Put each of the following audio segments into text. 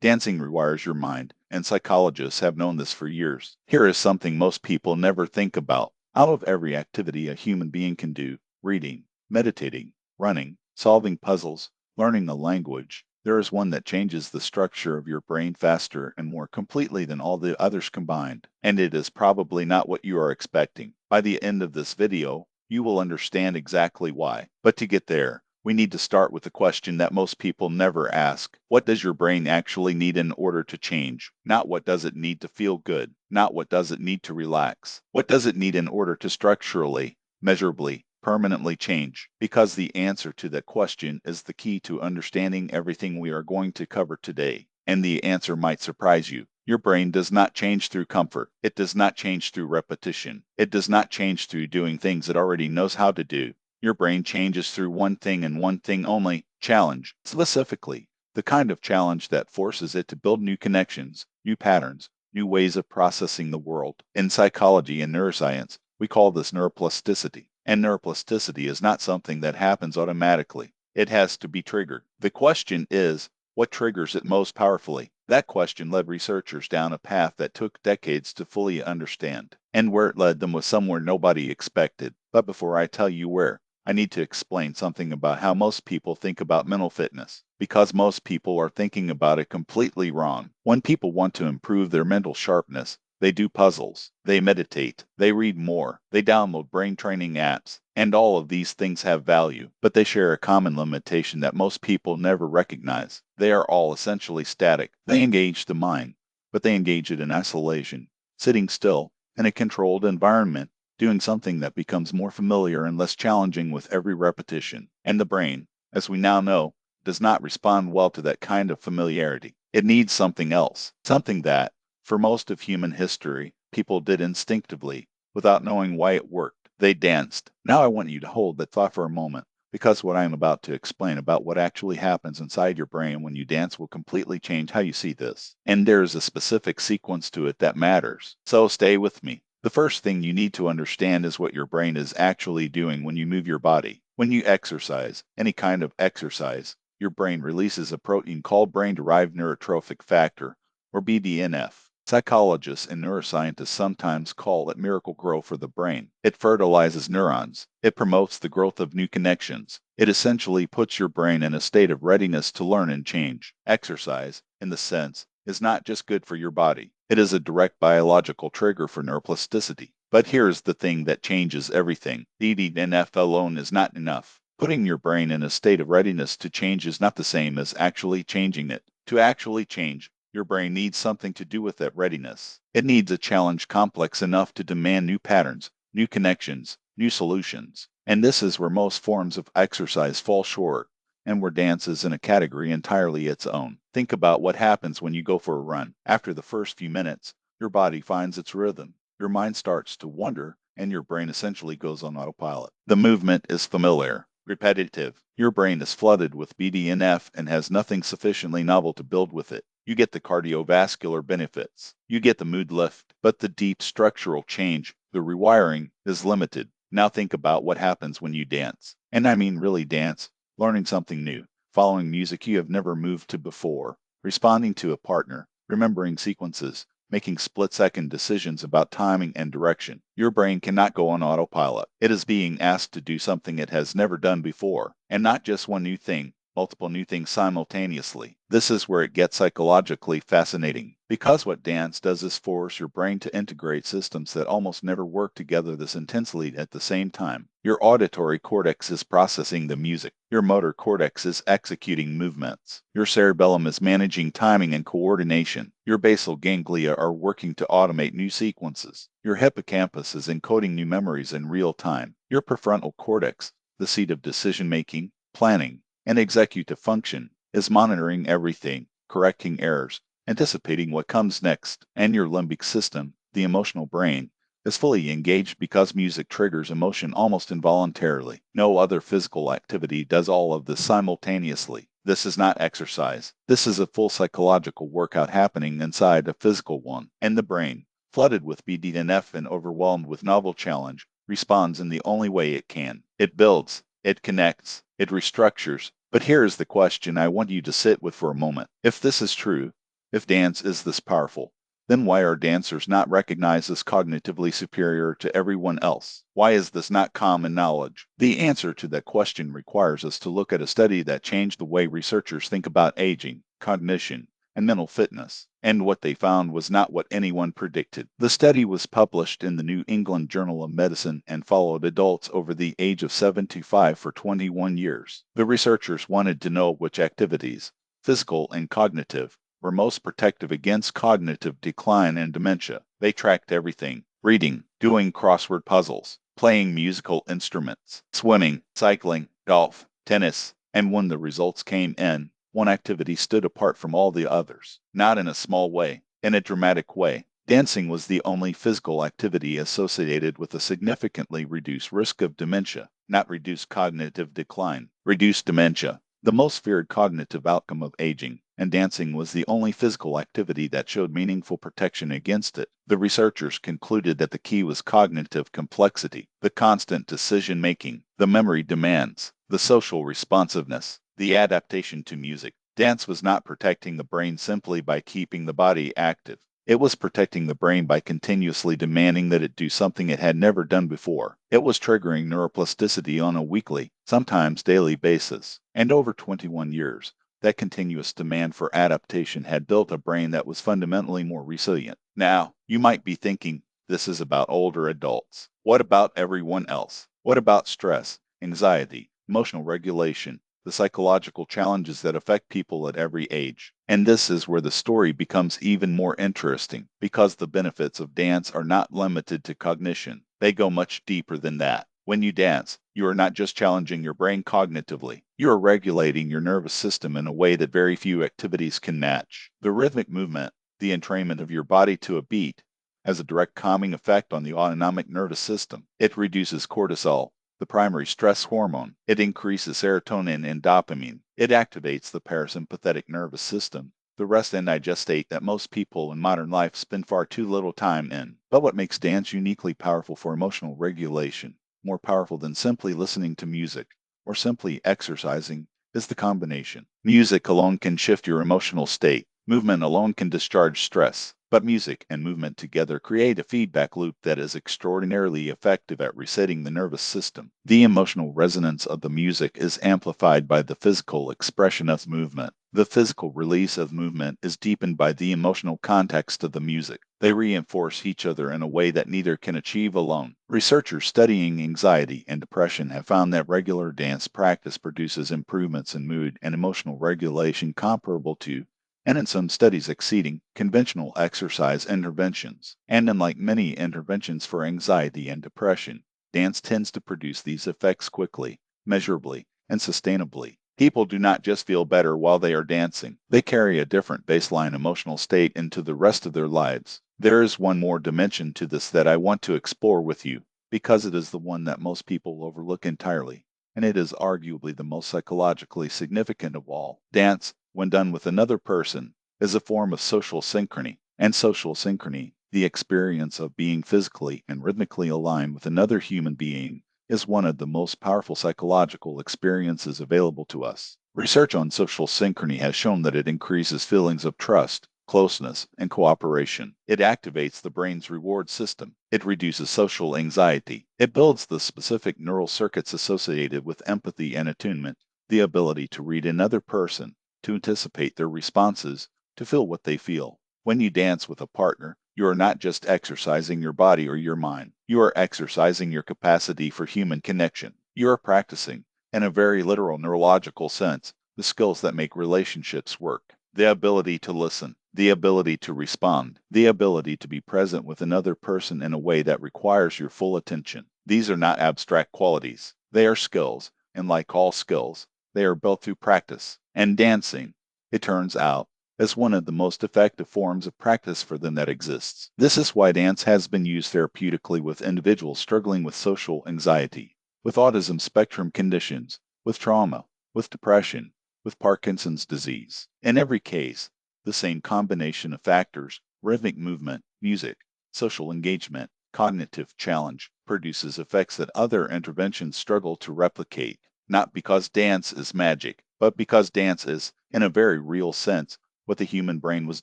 Dancing rewires your mind, and psychologists have known this for years. Here is something most people never think about. Out of every activity a human being can do, reading, meditating, running, solving puzzles, learning a language, there is one that changes the structure of your brain faster and more completely than all the others combined. And it is probably not what you are expecting. By the end of this video, you will understand exactly why. But to get there, we need to start with the question that most people never ask. What does your brain actually need in order to change? Not what does it need to feel good, not what does it need to relax. What does it need in order to structurally, measurably, permanently change? Because the answer to that question is the key to understanding everything we are going to cover today. And the answer might surprise you. Your brain does not change through comfort. It does not change through repetition. It does not change through doing things it already knows how to do. Your brain changes through one thing and one thing only: challenge. Specifically, the kind of challenge that forces it to build new connections, new patterns, new ways of processing the world. In psychology and neuroscience, we call this neuroplasticity. And neuroplasticity is not something that happens automatically. It has to be triggered. The question is, what triggers it most powerfully? That question led researchers down a path that took decades to fully understand. And where it led them was somewhere nobody expected. But before I tell you where, I need to explain something about how most people think about mental fitness, because most people are thinking about it completely wrong. When people want to improve their mental sharpness, they do puzzles, they meditate, they read more, they download brain training apps, and all of these things have value, but they share a common limitation that most people never recognize. They are all essentially static. They engage the mind, but they engage it in isolation, sitting still, in a controlled environment, doing something that becomes more familiar and less challenging with every repetition. And the brain, as we now know, does not respond well to that kind of familiarity. It needs something else, something that, for most of human history, people did instinctively, without knowing why it worked. They danced. Now I want you to hold that thought for a moment, because what I am about to explain about what actually happens inside your brain when you dance will completely change how you see this. And there is a specific sequence to it that matters. So stay with me. The first thing you need to understand is what your brain is actually doing when you move your body. When you exercise, any kind of exercise, your brain releases a protein called brain-derived neurotrophic factor, or BDNF. Psychologists and neuroscientists sometimes call it miracle grow for the brain. It fertilizes neurons. It promotes the growth of new connections. It essentially puts your brain in a state of readiness to learn and change. Exercise, in the sense, is not just good for your body. It is a direct biological trigger for neuroplasticity. But here's the thing that changes everything. BDNF alone is not enough. Putting your brain in a state of readiness to change is not the same as actually changing it. To actually change, your brain needs something to do with that readiness. It needs a challenge complex enough to demand new patterns, new connections, new solutions. And this is where most forms of exercise fall short, and where dance is in a category entirely its own. Think about what happens when you go for a run. After the first few minutes, your body finds its rhythm, your mind starts to wander, and your brain essentially goes on autopilot. The movement is familiar, repetitive. Your brain is flooded with BDNF and has nothing sufficiently novel to build with it. You get the cardiovascular benefits. You get the mood lift. But the deep structural change, the rewiring, is limited. Now think about what happens when you dance. And I mean really dance. Learning something new, following music you have never moved to before, responding to a partner, remembering sequences, making split-second decisions about timing and direction. Your brain cannot go on autopilot. It is being asked to do something it has never done before, and not just one new thing, multiple new things simultaneously. This is where it gets psychologically fascinating, because what dance does is force your brain to integrate systems that almost never work together this intensely at the same time. Your auditory cortex is processing the music. Your motor cortex is executing movements. Your cerebellum is managing timing and coordination. Your basal ganglia are working to automate new sequences. Your hippocampus is encoding new memories in real time. Your prefrontal cortex, the seat of decision-making, planning, and executive function, is monitoring everything, correcting errors, anticipating what comes next. And your limbic system, the emotional brain, is fully engaged because music triggers emotion almost involuntarily. No other physical activity does all of this simultaneously. This is not exercise. This is a full psychological workout happening inside a physical one. And the brain, flooded with BDNF and overwhelmed with novel challenge, responds in the only way it can. It builds, it connects, it restructures. But here is the question I want you to sit with for a moment. If this is true, If dance is this powerful, then why are dancers not recognized as cognitively superior to everyone else? Why is this not common knowledge? The answer to that question requires us to look at a study that changed the way researchers think about aging, cognition, and mental fitness. And what they found was not what anyone predicted. The study was published in the New England Journal of Medicine and followed adults over the age of 75 for 21 years. The researchers wanted to know which activities, physical and cognitive, were most protective against cognitive decline and dementia. They tracked everything: reading, doing crossword puzzles, playing musical instruments, swimming, cycling, golf, tennis, and when the results came in, one activity stood apart from all the others, not in a small way, in a dramatic way. Dancing was the only physical activity associated with a significantly reduced risk of dementia, not reduced cognitive decline, reduced dementia, the most feared cognitive outcome of aging, and dancing was the only physical activity that showed meaningful protection against it. The researchers concluded that the key was cognitive complexity, the constant decision-making, the memory demands, the social responsiveness, the adaptation to music. Dance was not protecting the brain simply by keeping the body active. It was protecting the brain by continuously demanding that it do something it had never done before. It was triggering neuroplasticity on a weekly, sometimes daily basis. And over 21 years, that continuous demand for adaptation had built a brain that was fundamentally more resilient. Now, you might be thinking, this is about older adults. What about everyone else? What about stress, anxiety, emotional regulation, the psychological challenges that affect people at every age? And this is where the story becomes even more interesting, because the benefits of dance are not limited to cognition. They go much deeper than that. When you dance, you are not just challenging your brain cognitively, you are regulating your nervous system in a way that very few activities can match. The rhythmic movement, the entrainment of your body to a beat, has a direct calming effect on the autonomic nervous system. It reduces cortisol, the primary stress hormone. It increases serotonin and dopamine. It activates the parasympathetic nervous system, the rest and digest state that most people in modern life spend far too little time in. But what makes dance uniquely powerful for emotional regulation, more powerful than simply listening to music or simply exercising, is the combination. Music alone can shift your emotional state. Movement alone can discharge stress. But music and movement together create a feedback loop that is extraordinarily effective at resetting the nervous system. The emotional resonance of the music is amplified by the physical expression of movement. The physical release of movement is deepened by the emotional context of the music. They reinforce each other in a way that neither can achieve alone. Researchers studying anxiety and depression have found that regular dance practice produces improvements in mood and emotional regulation comparable to, and in some studies exceeding, conventional exercise interventions. And unlike many interventions for anxiety and depression, dance tends to produce these effects quickly, measurably, and sustainably. People do not just feel better while they are dancing. They carry a different baseline emotional state into the rest of their lives. There is one more dimension to this that I want to explore with you, because it is the one that most people overlook entirely, and it is arguably the most psychologically significant of all. Dance, when done with another person, is a form of social synchrony. And social synchrony, the experience of being physically and rhythmically aligned with another human being, is one of the most powerful psychological experiences available to us. Research on social synchrony has shown that it increases feelings of trust, closeness, and cooperation. It activates the brain's reward system. It reduces social anxiety. It builds the specific neural circuits associated with empathy and attunement, the ability to read another person, to anticipate their responses, to feel what they feel. When you dance with a partner, you are not just exercising your body or your mind. You are exercising your capacity for human connection. You are practicing, in a very literal neurological sense, the skills that make relationships work. The ability to listen, the ability to respond, the ability to be present with another person in a way that requires your full attention. These are not abstract qualities. They are skills, and like all skills, they are built through practice. And dancing, it turns out, is one of the most effective forms of practice for them that exists. This is why dance has been used therapeutically with individuals struggling with social anxiety, with autism spectrum conditions, with trauma, with depression, with Parkinson's disease. In every case, the same combination of factors, rhythmic movement, music, social engagement, cognitive challenge, produces effects that other interventions struggle to replicate, not because dance is magic, but because dance is, in a very real sense, what the human brain was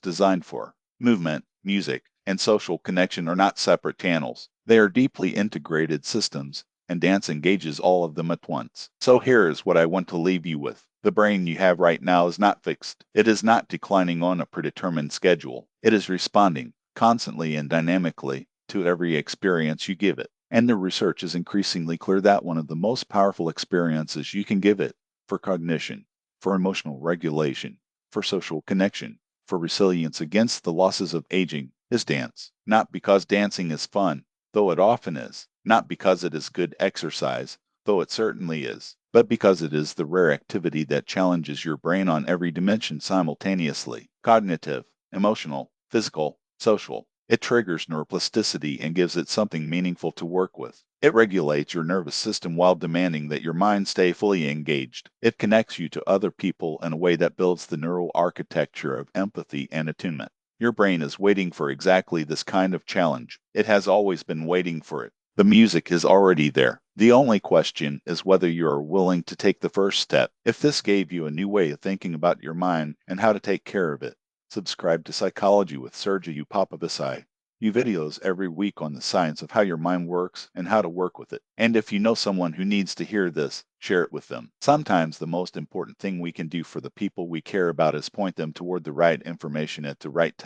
designed for. Movement, music, and social connection are not separate channels. They are deeply integrated systems, and dance engages all of them at once. So here is what I want to leave you with. The brain you have right now is not fixed. It is not declining on a predetermined schedule. It is responding constantly and dynamically to every experience you give it. And the research is increasingly clear that one of the most powerful experiences you can give it for cognition, for emotional regulation, for social connection, for resilience against the losses of aging is dance. Not because dancing is fun, though it often is, not because it is good exercise, though it certainly is, but because it is the rare activity that challenges your brain on every dimension simultaneously: cognitive, emotional, physical, social. It triggers neuroplasticity and gives it something meaningful to work with. It regulates your nervous system while demanding that your mind stay fully engaged. It connects you to other people in a way that builds the neural architecture of empathy and attunement. Your brain is waiting for exactly this kind of challenge. It has always been waiting for it. The music is already there. The only question is whether you are willing to take the first step. If this gave you a new way of thinking about your mind and how to take care of it, subscribe to Psychology with Sergey Upapavisai. New videos every week on the science of how your mind works and how to work with it. And if you know someone who needs to hear this, share it with them. Sometimes the most important thing we can do for the people we care about is point them toward the right information at the right time.